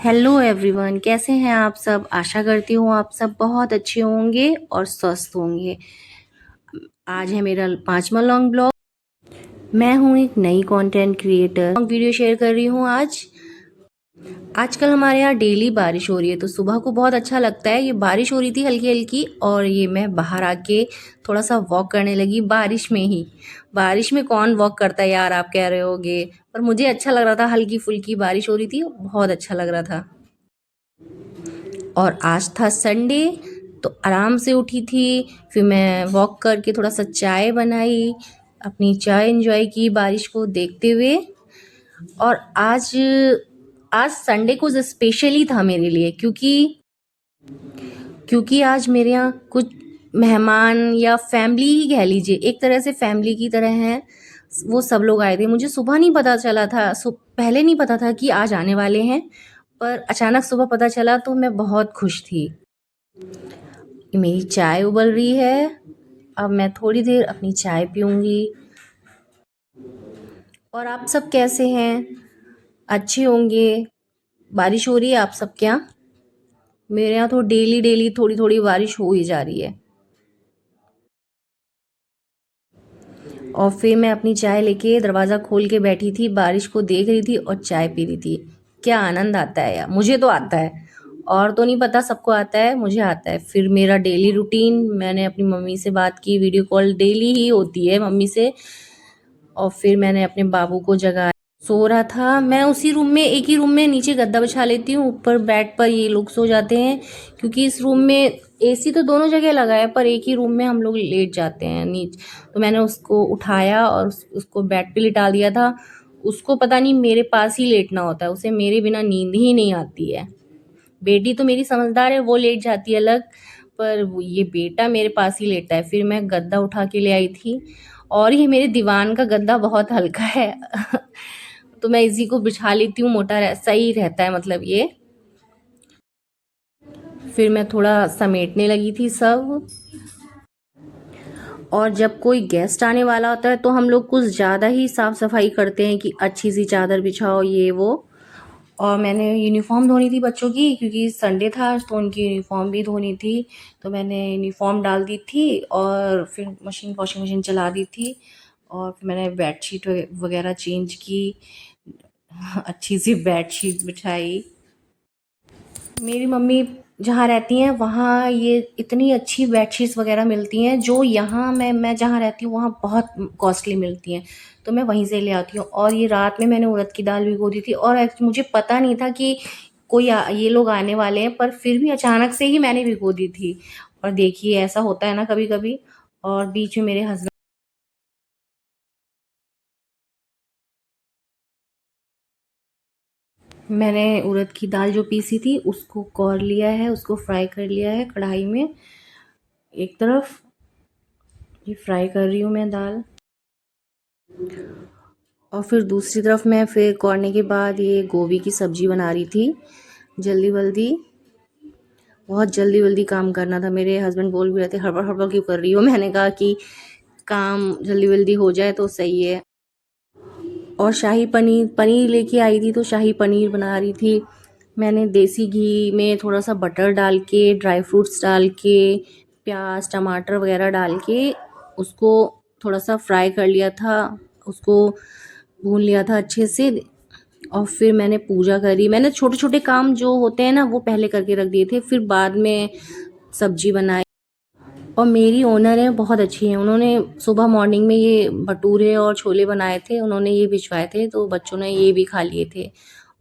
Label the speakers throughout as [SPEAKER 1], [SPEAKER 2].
[SPEAKER 1] Hello everyone, कैसे हैं आप सब। आशा करती हूँ आप सब बहुत अच्छे होंगे और स्वस्थ होंगे। आज है मेरा 5वां लॉन्ग ब्लॉग। मैं हूँ एक नई content creator, long video share कर रही हूँ आज। आजकल हमारे यहाँ डेली बारिश हो रही है, तो सुबह को बहुत अच्छा लगता है। ये बारिश हो रही थी हल्की हल्की, और ये मैं बाहर आके थोड़ा सा वॉक करने लगी बारिश में ही। बारिश में कौन वॉक करता है यार, आप कह रहे होगे, पर मुझे अच्छा लग रहा था। हल्की फुल्की बारिश हो रही थी, बहुत अच्छा लग रहा था। और आज था संडे, तो आराम से उठी थी। फिर मैं वॉक करके थोड़ा सा चाय बनाई, अपनी चाय एंजॉय की बारिश को देखते हुए। और आज आज संडे कुछ स्पेशली था मेरे लिए, क्योंकि आज मेरे यहाँ कुछ मेहमान या फैमिली ही कह लीजिए, एक तरह से फैमिली की तरह हैं। वो सब लोग आए थे। मुझे सुबह नहीं पता चला था, पहले नहीं पता था कि आज आने वाले हैं, पर अचानक सुबह पता चला तो मैं बहुत खुश थी। मेरी चाय उबल रही है, अब मैं थोड़ी देर अपनी चाय पीऊँगी। और आप सब कैसे हैं? अच्छे होंगे। बारिश हो रही है आप सब के यहाँ? मेरे यहाँ तो डेली डेली थोड़ी थोड़ी बारिश हो ही जा रही है। और फिर मैं अपनी चाय लेके दरवाज़ा खोल के बैठी थी, बारिश को देख रही थी और चाय पी रही थी। क्या आनंद आता है यार, मुझे तो आता है। और तो नहीं पता सबको आता है, मुझे आता है। फिर मेरा डेली रूटीन, मैंने अपनी मम्मी से बात की, वीडियो कॉल डेली ही होती है मम्मी से। और फिर मैंने अपने बाबू को जगाया, सो रहा था। मैं उसी रूम में, एक ही रूम में नीचे गद्दा बिछा लेती हूँ, ऊपर बेड पर ये लोग सो जाते हैं। क्योंकि इस रूम में एसी तो दोनों जगह लगा है, पर एक ही रूम में हम लोग लेट जाते हैं नीचे। तो मैंने उसको उठाया और उसको बेड पे लिटा दिया था। उसको पता नहीं मेरे पास ही लेटना होता है, उसे मेरे बिना नींद ही नहीं आती है। बेटी तो मेरी समझदार है, वो लेट जाती है अलग, पर ये बेटा मेरे पास ही लेटता है। फिर मैं गद्दा उठा के ले आई थी, और ये मेरे दीवान का गद्दा बहुत हल्का है तो मैं इसी को बिछा लेती हूँ, सही रहता है मतलब ये। फिर मैं थोड़ा समेटने लगी थी सब। और जब कोई गेस्ट आने वाला होता है तो हम लोग कुछ ज़्यादा ही साफ़ सफाई करते हैं कि अच्छी सी चादर बिछाओ, ये वो। और मैंने यूनिफॉर्म धोनी थी बच्चों की, क्योंकि संडे था आज, तो उनकी यूनिफॉर्म भी धोनी थी। तो मैंने यूनिफॉर्म डाल दी थी और फिर वॉशिंग मशीन चला दी थी। और फिर मैंने बेडशीट वगैरह चेंज की, अच्छी सी बेडशीट बिछाई। मेरी मम्मी जहाँ रहती हैं वहाँ ये इतनी अच्छी बेडशीट्स वगैरह मिलती हैं, जो यहाँ मैं जहाँ रहती हूँ वहाँ बहुत कॉस्टली मिलती हैं। तो मैं वहीं से ले आती हूँ। और ये रात में मैंने उड़द की दाल भिगो दी थी, और मुझे पता नहीं था कि ये लोग आने वाले हैं, पर फिर भी अचानक से ही मैंने भिगो दी थी। और देखिए ऐसा होता है ना कभी कभी। और बीच में मेरे हस्बैंड, मैंने उड़द की दाल जो पीसी थी उसको कौर लिया है, उसको फ्राई कर लिया है कढ़ाई में। एक तरफ ये फ्राई कर रही हूँ मैं दाल, और फिर दूसरी तरफ मैं फिर कौरने के बाद ये गोभी की सब्जी बना रही थी। जल्दी जल्दी, बहुत जल्दी जल्दी काम करना था। मेरे हस्बैंड बोल भी रहे थे हड़बड़ हड़बड़ क्यों कर रही हो। मैंने कहा कि काम जल्दी जल्दी हो जाए तो सही है। और शाही पनीर पनीर लेके आई थी, तो शाही पनीर बना रही थी। मैंने देसी घी में थोड़ा सा बटर डाल के, ड्राई फ्रूट्स डाल के, प्याज टमाटर वगैरह डाल के उसको थोड़ा सा फ्राई कर लिया था, उसको भून लिया था अच्छे से। और फिर मैंने पूजा करी। मैंने छोटे छोटे काम जो होते हैं ना वो पहले करके रख दिए थे, फिर बाद में सब्जी बनाई। और मेरी ओनर है, बहुत अच्छी है। उन्होंने सुबह मॉर्निंग में ये भटूरे और छोले बनाए थे, उन्होंने ये भिजवाए थे, तो बच्चों ने ये भी खा लिए थे।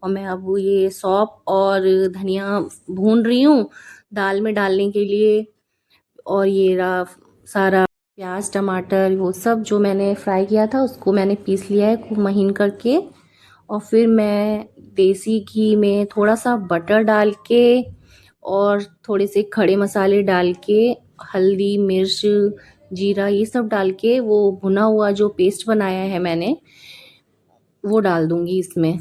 [SPEAKER 1] और मैं अब ये सौंफ और धनिया भून रही हूँ दाल में डालने के लिए। और ये रहा सारा प्याज टमाटर वो सब जो मैंने फ्राई किया था, उसको मैंने पीस लिया है खूब महीन करके। और फिर मैं देसी घी में थोड़ा सा बटर डाल के और थोड़े से खड़े मसाले डाल के, हल्दी मिर्च जीरा ये सब डाल के, वो भुना हुआ जो पेस्ट बनाया है मैंने, वो डाल दूंगी इसमें।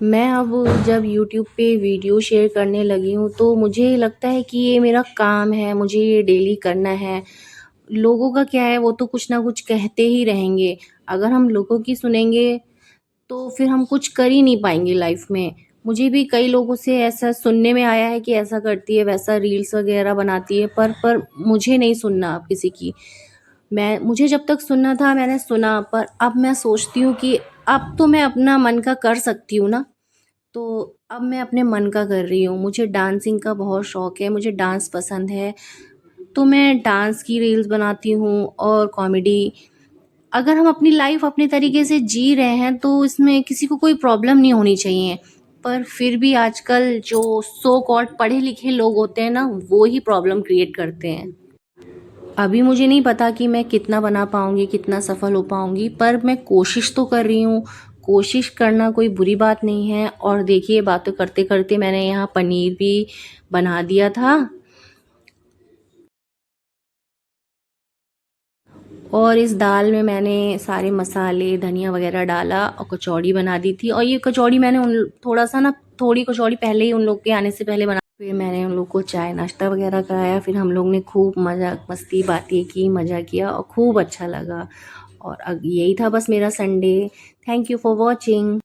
[SPEAKER 1] मैं अब जब यूट्यूब पे वीडियो शेयर करने लगी हूँ तो मुझे लगता है कि ये मेरा काम है, मुझे ये डेली करना है। लोगों का क्या है, वो तो कुछ ना कुछ कहते ही रहेंगे। अगर हम लोगों की सुनेंगे तो फिर हम कुछ कर ही नहीं पाएंगे लाइफ में। मुझे भी कई लोगों से ऐसा सुनने में आया है कि ऐसा करती है, वैसा रील्स वगैरह बनाती है, पर मुझे नहीं सुनना अब किसी की। मुझे जब तक सुनना था मैंने सुना, पर अब मैं सोचती हूँ कि अब तो मैं अपना मन का कर सकती हूँ ना, तो अब मैं अपने मन का कर रही हूँ। मुझे डांसिंग का बहुत शौक है, मुझे डांस पसंद है, तो मैं डांस की रील्स बनाती हूँ और कॉमेडी। अगर हम अपनी लाइफ अपने तरीके से जी रहे हैं तो इसमें किसी को कोई प्रॉब्लम नहीं होनी चाहिए। पर फिर भी आजकल जो सो कॉल्ड पढ़े लिखे लोग होते हैं ना, वो ही प्रॉब्लम क्रिएट करते हैं। अभी मुझे नहीं पता कि मैं कितना बना पाऊंगी, कितना सफल हो पाऊंगी, पर मैं कोशिश तो कर रही हूँ। कोशिश करना कोई बुरी बात नहीं है। और देखिए, बातें करते करते मैंने यहाँ पनीर भी बना दिया था, और इस दाल में मैंने सारे मसाले धनिया वगैरह डाला और कचौड़ी बना दी थी। और ये कचौड़ी मैंने उन थोड़ा सा ना थोड़ी कचौड़ी पहले ही उन लोग के आने से पहले बना। फिर मैंने उन लोग को चाय नाश्ता वगैरह कराया, फिर हम लोग ने खूब मज़ा मस्ती बातें की, मज़ा किया और खूब अच्छा लगा। और अब यही था बस मेरा Sunday. Thank you for watching.